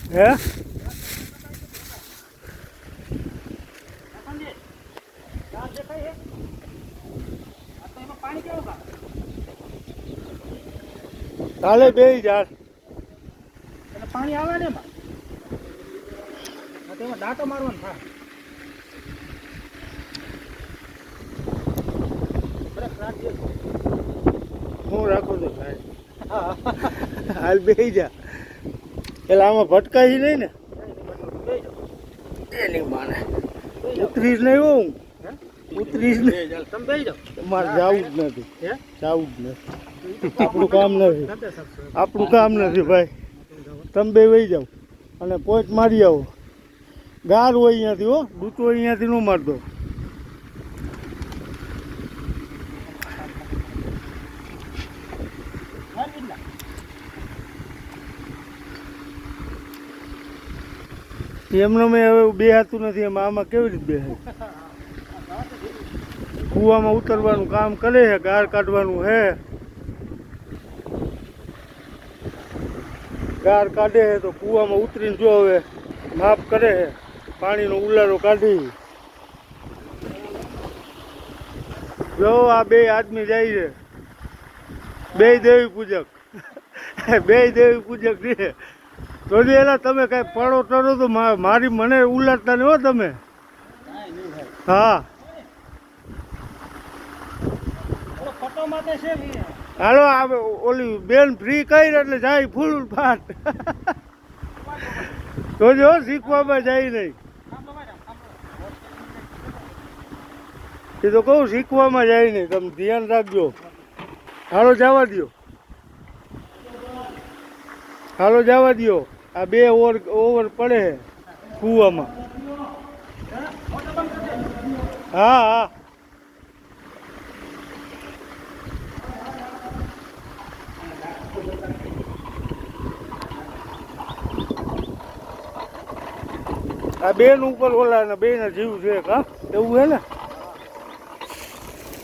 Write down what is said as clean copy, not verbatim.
હે કાલે બે યાર પાણી આવે ને તેમાં દાંતો મારવાનો થાય. હું રાખું છું ભાઈ હાલ બે જા એટલે આમાં ભટકાઈ નહીં ને એની માને ઉતરીશ નહીં હું ઉતરીશ નહીં તમે બેસી જાઓ. મારે જવું જ નથી જવું જ નથી આપણું કામ નથી આપણું કામ નથી ભાઈ તમે બે વહી જાઓ અને પોચ મારી આવો ગાર હોય અહીંયાથી હો ડૂચો અહીંયાથી ન મારતો એમને મેં હવે બેહાતું નથી એમાં આમાં કેવી રીતે બેહાય કૂવામાં ઉતરવાનું કામ કરે છે ગાર કાઢવાનું છે ગાર કાઢે છે તો કૂવામાં ઉતરીને જો હવે માપ કરે છે પાણીનો ઉલારો કાઢી જો આ બે આદમી જાય છે બે દેવી પૂજક બે દેવી પૂજક છે તો એલા તમે કઈ પડો ટરો તો મારી મને ઉલાડતા નહીં હો તમે હા હાલો આવે ઓલી બેન ફ્રી કરી એટલે જાય ફૂલ ફાટ તો જો શીખવામાં જાય નહીં એ તો કહું શીખવામાં જાય નહીં તમે ધ્યાન રાખજો હાલો જવા દો હાલો જવા દો આ બે ઓવર પડે છે કૂવામાં હા હા આ બેન ઉપર ઓલા ને બે ના જીવ છે કા એવું છે ને